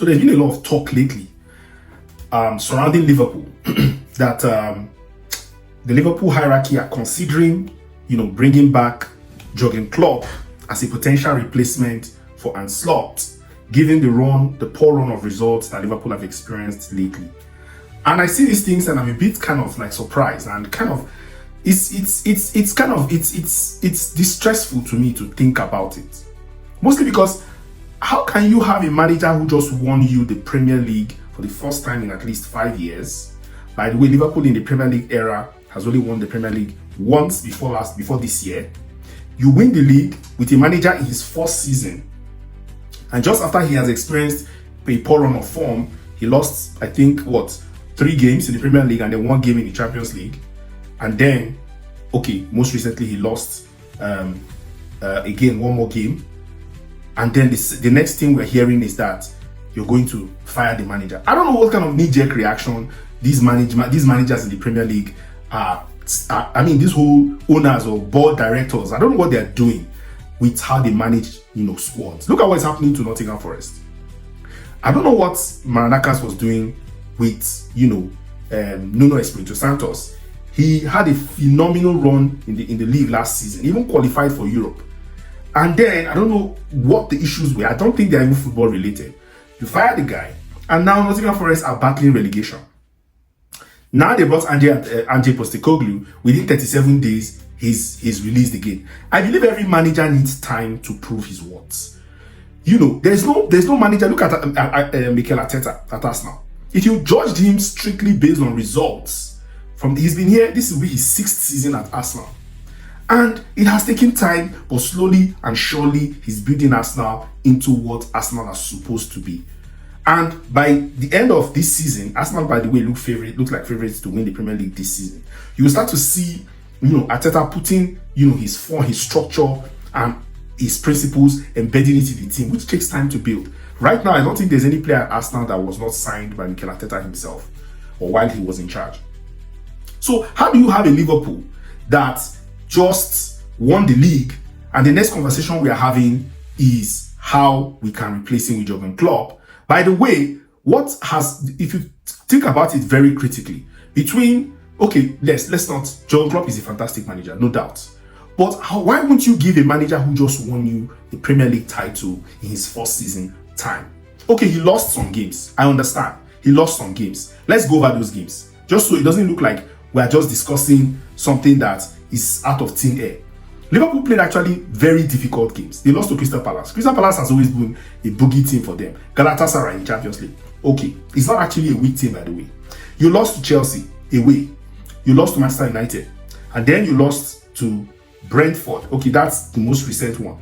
So there's been a lot of talk lately surrounding Liverpool that the Liverpool hierarchy are considering, bringing back Jurgen Klopp as a potential replacement for Arne Slot, given the poor run of results that Liverpool have experienced lately. And I see these things and I'm a bit kind of like surprised and kind of it's distressful to me to think about it. Mostly because how can you have a manager who just won you the Premier League for the first time in at least 5 years? By the way, Liverpool in the Premier League era has only won the Premier League once before this year. You win the league with a manager in his first season, and just after he has experienced a poor run of form, he lost, I think, 3 games in the Premier League and then 1 game in the Champions League. And then, most recently he lost again 1 more game. And then the next thing we're hearing is that you're going to fire the manager. I don't know what kind of knee-jerk reaction these managers in the Premier League are. I mean, these whole owners or board directors, I don't know what they're doing with how they manage, squads. Look at what's happening to Nottingham Forest. I don't know what Maranakas was doing with, Nuno Espirito Santos. He had a phenomenal run in the league last season, even qualified for Europe. And then, I don't know what the issues were. I don't think they're even football related. You fired the guy, and now Nottingham Forest are battling relegation. Now they brought Ange Postecoglou. Within 37 days, he's released again. I believe every manager needs time to prove his worth. There's no manager. Look at Mikel Arteta at Arsenal. If you judged him strictly based on results, he's been here, this will be his 6th season at Arsenal. And it has taken time, but slowly and surely he's building Arsenal into what Arsenal are supposed to be. And by the end of this season, Arsenal, by the way, look like favorites to win the Premier League this season. You will start to see, Arteta putting, his form, his structure, and his principles, embedding it in the team, which takes time to build. Right now, I don't think there's any player at Arsenal that was not signed by Mikel Arteta himself or while he was in charge. So how do you have a Liverpool that just won the league, and the next conversation we are having is how we can replace him with Jurgen Klopp? By the way, if you think about it very critically, let's not, Jurgen Klopp is a fantastic manager, no doubt. But why won't you give a manager who just won you the Premier League title in his first season time? He lost some games. I understand. He lost some games. Let's go over those games, just so it doesn't look like we are just discussing something that is out of thin air. Liverpool played actually very difficult games. They lost to Crystal Palace. Crystal Palace has always been a boogie team for them. Galatasaray in Champions League. It's not actually a weak team, by the way. You lost to Chelsea away. You lost to Manchester United. And then you lost to Brentford. That's the most recent one.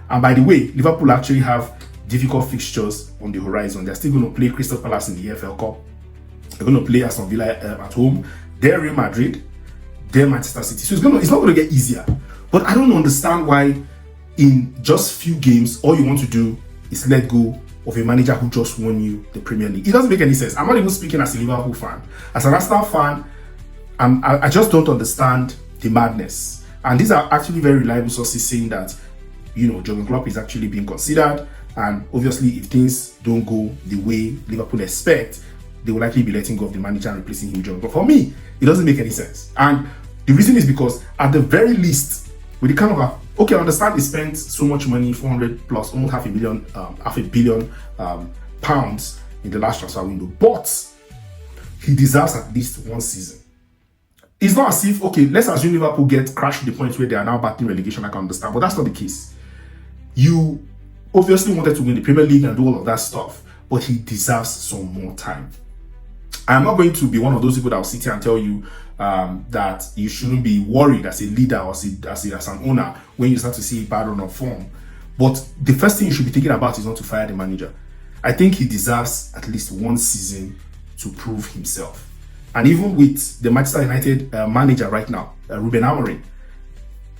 And by the way, Liverpool actually have difficult fixtures on the horizon. They're still going to play Crystal Palace in the EFL Cup. They're going to play Aston Villa at home. They're Real Madrid. They're Manchester City. So it's not going to get easier. But I don't understand why in just few games, all you want to do is let go of a manager who just won you the Premier League. It doesn't make any sense. I'm not even speaking as a Liverpool fan. As an Arsenal fan, I just don't understand the madness. And these are actually very reliable sources saying that, Jurgen Klopp is actually being considered. And obviously, if things don't go the way Liverpool expect, they will likely be letting go of the manager and replacing him with Jurgen Klopp. For me, it doesn't make any sense. And the reason is because, at the very least, with the kind of I understand he spent so much money, 400 plus, almost half a billion pounds in the last transfer window, but he deserves at least 1 season. It's not as if, let's assume Liverpool get crashed to the point where they are now battling relegation. I can understand, but that's not the case. You obviously wanted to win the Premier League and do all of that stuff, but he deserves some more time. I'm not going to be one of those people that will sit here and tell you that you shouldn't be worried as a leader or as an owner when you start to see a bad run of form. But the first thing you should be thinking about is not to fire the manager. I think he deserves at least 1 season to prove himself. And even with the Manchester United manager right now, Ruben Amorim,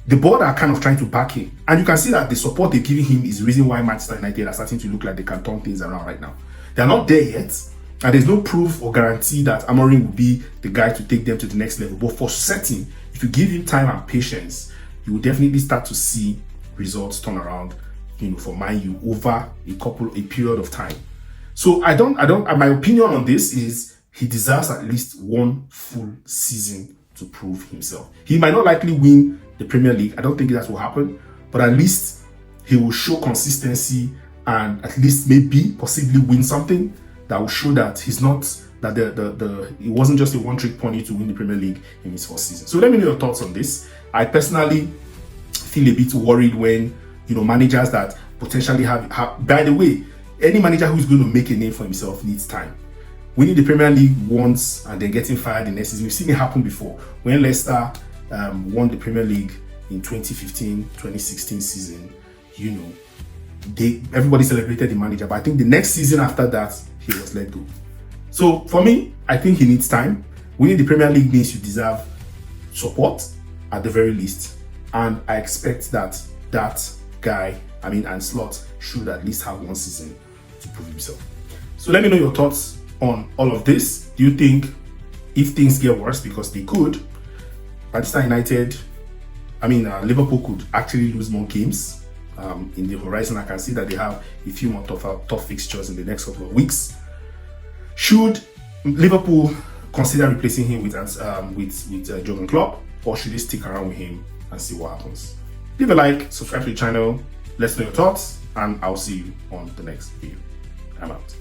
the board are kind of trying to back him. And you can see that the support they're giving him is the reason why Manchester United are starting to look like they can turn things around right now. They're not there yet. And there's no proof or guarantee that Amorim will be the guy to take them to the next level. But for certain, if you give him time and patience, you will definitely start to see results turn around, for Man U over a period of time. So my opinion on this is he deserves at least one full season to prove himself. He might not likely win the Premier League. I don't think that will happen, but at least he will show consistency and at least maybe possibly win something that will show that he's not, that it wasn't just a one-trick pony to win the Premier League in his first season. So let me know your thoughts on this. I personally feel a bit worried when, managers that potentially have by the way, any manager who's going to make a name for himself needs time. Winning the Premier League once and then getting fired the next season, we've seen it happen before. When Leicester won the Premier League in 2015-2016 season, everybody celebrated the manager, but I think the next season after that, he was let go. So for me, I think he needs time. Winning the Premier League means you deserve support at the very least, and I expect that guy, Arne Slot, should at least have one season to prove himself. So let me know your thoughts on all of this. Do you think if things get worse, because they could, Manchester United, Liverpool could actually lose more games in the horizon? I can see that they have a few more tough fixtures in the next couple of weeks. Should Liverpool consider replacing him with Jurgen Klopp, or should they stick around with him and see what happens? Leave a like, subscribe to the channel, let us know your thoughts, and I'll see you on the next video. I'm out.